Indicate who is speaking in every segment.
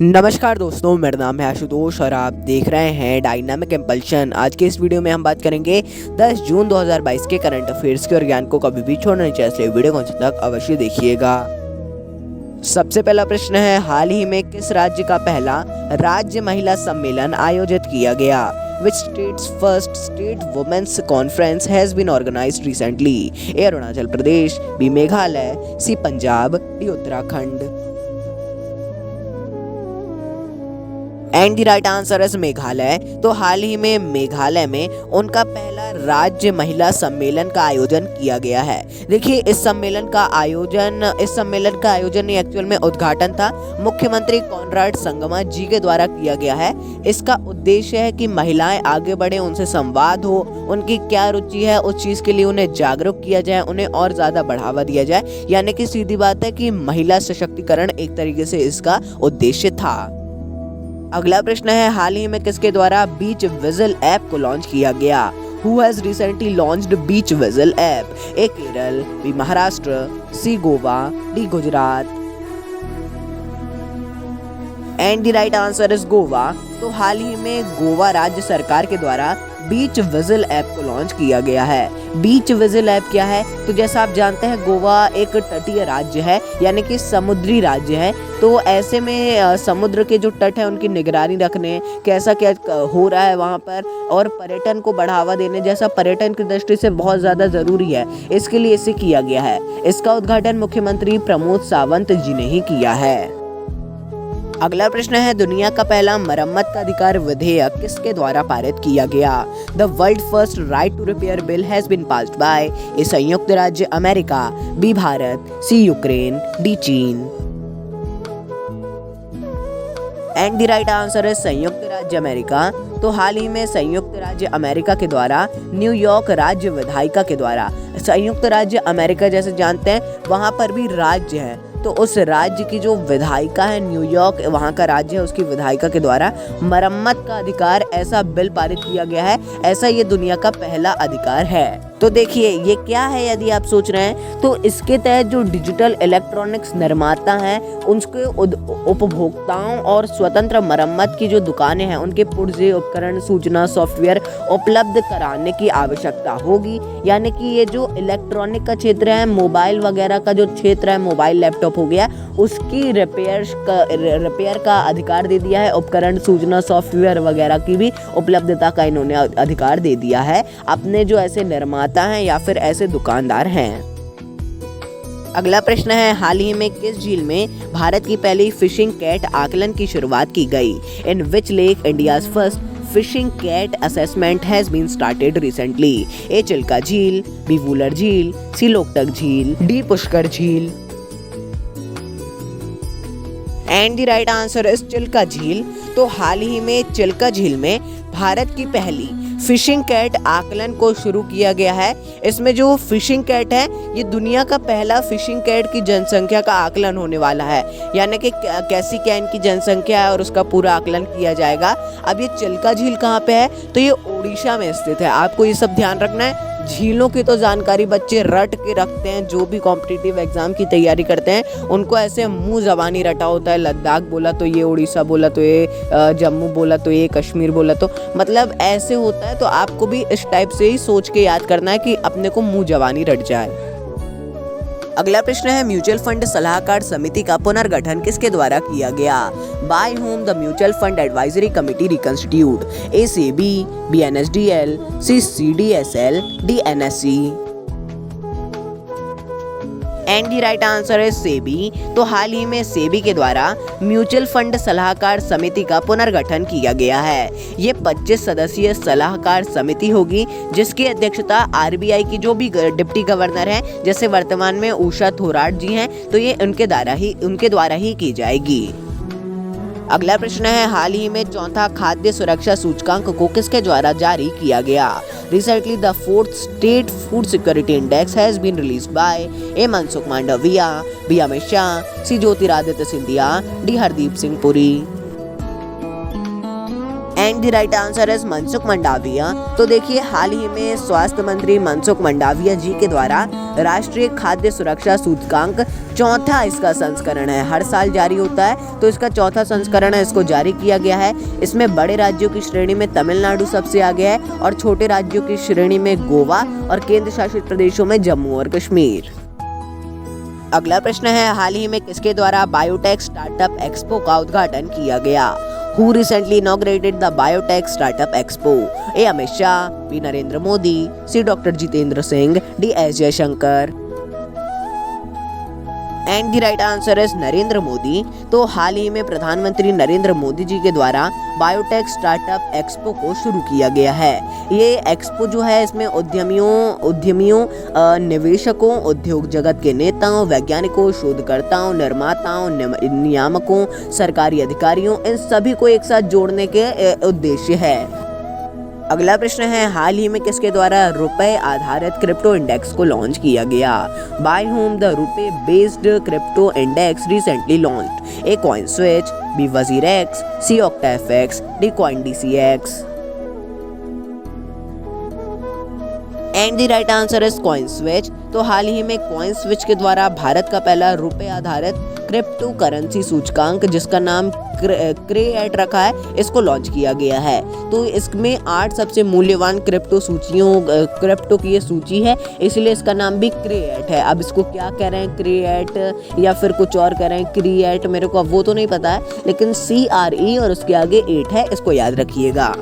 Speaker 1: नमस्कार दोस्तों, मेरा नाम है आशुतोष और आप देख रहे हैं डायनामिक इम्पल्शन। आज के इस वीडियो में हम बात करेंगे 10 जून 2022 के करंट अफेयर्स के और ज्ञान को कभी भी छोड़ना नहीं चाहिए, इसलिए वीडियो को अंत तक अवश्य देखिएगा। सबसे पहला प्रश्न है, हाल ही में किस राज्य का पहला राज्य महिला सम्मेलन आयोजित किया गया? Which state's first state women's conference has been organized recently? A. Arunachal Pradesh, B. Meghalaya, C. Punjab, D. Uttarakhand. And the right answer is Meghalaya. तो हाल ही में मेघालय में उनका पहला राज्य महिला सम्मेलन का आयोजन किया गया है। देखिए, इस सम्मेलन का आयोजन एक्चुअल में उद्घाटन था मुख्यमंत्री कॉनराड संगमा जी के द्वारा किया गया है। इसका उद्देश्य है कि महिलाएं आगे बढ़े, उनसे संवाद हो, उनकी क्या रुचि है उस चीज के लिए उन्हें जागरूक किया जाए, उन्हें और ज्यादा बढ़ावा दिया जाए। यानी कि सीधी बात है कि महिला सशक्तिकरण एक तरीके से इसका उद्देश्य था। अगला प्रश्न है, हाल ही में किसके द्वारा बीच विजिल ऐप को लॉन्च किया गया? Who has recently launched beach vigil app? A. Kerala, B. Maharashtra, C. Goa, D. Gujarat. And the right answer is Goa. तो हाल ही में गोवा राज्य सरकार के द्वारा बीच विजिल ऐप को लॉन्च किया गया है। बीच विजिल ऐप क्या है? तो जैसा आप जानते हैं, गोवा एक तटीय राज्य है, यानी कि समुद्री राज्य है। तो ऐसे में समुद्र के जो तट है उनकी निगरानी रखने, कैसा क्या हो रहा है वहाँ पर, और पर्यटन को बढ़ावा देने जैसा पर्यटन की दृष्टि से बहुत ज़्यादा ज़रूरी है, इसके लिए इसे किया गया है। इसका उद्घाटन मुख्यमंत्री प्रमोद सावंत जी ने ही किया है। अगला प्रश्न है, दुनिया का पहला मरम्मत का अधिकार विधेयक किसके द्वारा पारित किया गया? The world first right to repair bill has been passed by A. संयुक्त राज्य अमेरिका, B. Bharat, C. Ukraine, D. चीन। एंड द राइट आंसर है संयुक्त राज्य अमेरिका। तो हाल ही में संयुक्त राज्य अमेरिका के द्वारा न्यूयॉर्क राज्य विधायिका के द्वारा, संयुक्त राज्य अमेरिका जैसे जानते हैं वहाँ पर भी राज्य है, तो उस राज्य की जो विधायिका है, न्यूयॉर्क वहाँ का राज्य है, उसकी विधायिका के द्वारा मरम्मत का अधिकार ऐसा बिल पारित किया गया है। ऐसा ये दुनिया का पहला अधिकार है। तो देखिए ये क्या है, यदि आप सोच रहे हैं तो इसके तहत जो डिजिटल इलेक्ट्रॉनिक्स निर्माता हैं उनके उपभोक्ताओं और स्वतंत्र मरम्मत की जो दुकानें हैं उनके पुर्जे, उपकरण, सूचना, सॉफ्टवेयर उपलब्ध कराने की आवश्यकता होगी। यानी कि ये जो इलेक्ट्रॉनिक का क्षेत्र है, मोबाइल वगैरह का जो क्षेत्र है, मोबाइल लैपटॉप हो गया, उसकी रिपेयर का अधिकार दे दिया है। उपकरण, सूचना, सॉफ्टवेयर वगैरह की भी उपलब्धता का इन्होंने अधिकार दे दिया है अपने जो ऐसे निर्माता हैं या फिर ऐसे दुकानदार हैं। अगला प्रश्न है, हाल ही में किस झील में भारत की पहली फिशिंग कैट आकलन की शुरुआत की गई? In which lake India's first fishing cat assessment has been started recently? A. Chilka झील, बी. वुलर झील, सी. लोकटक झील, डी. पुष्कर झील। And the right answer is Chilika झील। तो हाल ही में चिल्का झील में भारत की पहली फिशिंग कैट आकलन को शुरू किया गया है। इसमें जो फिशिंग कैट है, ये दुनिया का पहला फिशिंग कैट की जनसंख्या का आकलन होने वाला है। यानी कि कैसी क्या इनकी जनसंख्या है और उसका पूरा आकलन किया जाएगा। अब ये चिल्का झील कहाँ पे है? तो ये ओडिशा में स्थित है। आपको ये सब ध्यान रखना है। झीलों की तो जानकारी बच्चे रट के रखते हैं, जो भी कॉम्पिटिटिव एग्जाम की तैयारी करते हैं उनको ऐसे मुंह जबानी रटा होता है। लद्दाख बोला तो ये, उड़ीसा बोला तो ये, जम्मू बोला तो ये, कश्मीर बोला तो, मतलब ऐसे होता है। तो आपको भी इस टाइप से ही सोच के याद करना है कि अपने को मुंह जबानी रट जाए। अगला प्रश्न है, म्यूचुअल फंड सलाहकार समिति का पुनर्गठन किसके द्वारा किया गया? By whom the mutual fund advisory committee reconstitute? A. SEBI, B. NSDL, C. CDSL, D. NSC. And the right answer है सेबी। तो हाल ही में सेबी के द्वारा म्यूचुअल फंड सलाहकार समिति का पुनर्गठन किया गया है। ये 25 सदस्यीय सलाहकार समिति होगी जिसकी अध्यक्षता आरबीआई की जो भी डिप्टी गवर्नर हैं, जैसे वर्तमान में उषा थोराट जी हैं, तो ये उनके द्वारा ही की जाएगी। अगला प्रश्न है, हाल ही में चौथा खाद्य सुरक्षा सूचकांक को किसके द्वारा जारी किया गया? Recently the 4th state food security index has been released by A. Mansukh Mandaviya, B. Amit Shah, C. Jyotiraditya Scindia, D. Hardeep Singh Puri. And the right answer is Mansukh Mandaviya. तो देखिए, हाल ही में स्वास्थ्य मंत्री मनसुख मंडाविया जी के द्वारा राष्ट्रीय खाद्य सुरक्षा सूचकांक चौथा इसका संस्करण है, हर साल जारी होता है, तो इसका चौथा संस्करण है, इसको जारी किया गया है। इसमें बड़े राज्यों की श्रेणी में तमिलनाडु सबसे आगे है और छोटे राज्यों की श्रेणी में गोवा और केंद्र शासित प्रदेशों में जम्मू और कश्मीर। अगला प्रश्न है, हाल ही में किसके द्वारा बायोटेक स्टार्टअप एक्सपो का उद्घाटन किया गया? Who recently inaugurated the Biotech Startup Expo? A. Amit Shah, B. Narendra Modi, C. Doctor Jitendra Singh, D. S Jaishankar. And the right answer is Narendra Modi. तो हाल ही में प्रधानमंत्री नरेंद्र मोदी जी के द्वारा बायोटेक स्टार्टअप एक्सपो को शुरू किया गया है। ये एक्सपो जो है, इसमें उद्यमियों, निवेशकों, उद्योग जगत के नेताओं, वैज्ञानिकों, शोधकर्ताओं, निर्माताओं, नियामकों, सरकारी अधिकारियों, इन सभी को एक साथ जोड़ने के उद्देश्य है। अगला प्रश्न है, हाल ही में किसके द्वारा रुपए आधारित क्रिप्टो इंडेक्स को लॉन्च किया गया? बाय whom the रुपए based crypto index recently launched? A. Coin switch, B. WazirX, C. OctaFX, D. CoinDCX। And the right answer is coin switch. तो हाल ही में कॉइन स्विच के द्वारा भारत का पहला रुपए आधारित क्रिप्टो करेंसी सूचकांक, जिसका नाम क्रेएट रखा है, इसको लॉन्च किया गया है। तो इसमें 8 सबसे मूल्यवान क्रिप्टो की ये सूची है, इसलिए इसका नाम भी क्रेएट है। अब इसको क्या कह रहे हैं, क्रेएट या फिर कुछ और कह रहे हैं क्रिएट, मेरे को अब वो तो नहीं पता है, लेकिन CRE और उसके आगे 8 है, इसको याद रखिएगा।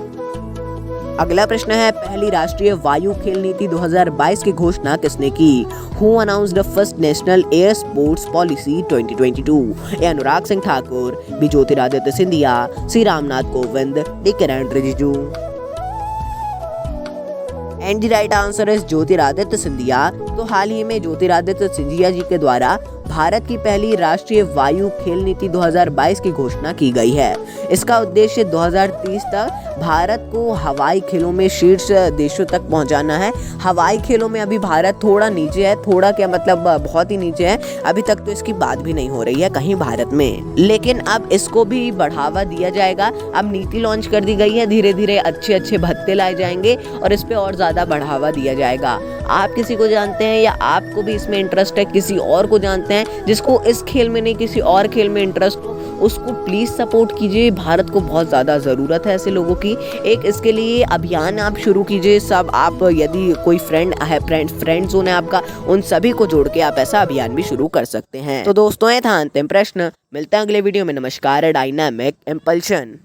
Speaker 1: अगला प्रश्न है, पहली राष्ट्रीय वायु खेल नीति 2022 की घोषणा किसने की? Who announced the first national air sports policy 2022? A. Anurag Singh Thakur, B. Jyotiraditya Scindia, C. Ramnath Kovind, D. Kiran Rijiju. And the right answer is Jyotiraditya Scindia. तो हाल ही में ज्योतिरादित्य सिंधिया जी के द्वारा भारत की पहली राष्ट्रीय वायु खेल नीति 2022 की घोषणा की गई है। इसका उद्देश्य 2030 तक भारत को हवाई खेलों में शीर्ष देशों तक पहुंचाना है। हवाई खेलों में अभी भारत थोड़ा नीचे है, थोड़ा क्या मतलब बहुत ही नीचे है, अभी तक तो इसकी बात भी नहीं हो रही है कहीं भारत में, लेकिन अब इसको भी बढ़ावा दिया जाएगा। अब नीति लॉन्च कर दी गई है, धीरे धीरे अच्छे भत्ते लाए जाएंगे और इस पे और ज्यादा बढ़ावा दिया जाएगा। आप किसी को जानते हैं या आपको भी इसमें इंटरेस्ट है, किसी और को जानते हैं जिसको इस खेल में नहीं किसी और खेल में इंटरेस्ट हो, उसको प्लीज सपोर्ट कीजिए। भारत को बहुत ज्यादा जरूरत है ऐसे लोगों की। एक इसके लिए अभियान आप शुरू कीजिए सब, आप यदि कोई फ्रेंड जोन है आपका, उन सभी को जोड़ के आप ऐसा अभियान भी शुरू कर सकते हैं। तो दोस्तों, ये था अंतिम प्रश्न। मिलते हैं अगले वीडियो में। नमस्कार। Dynamic impulsion.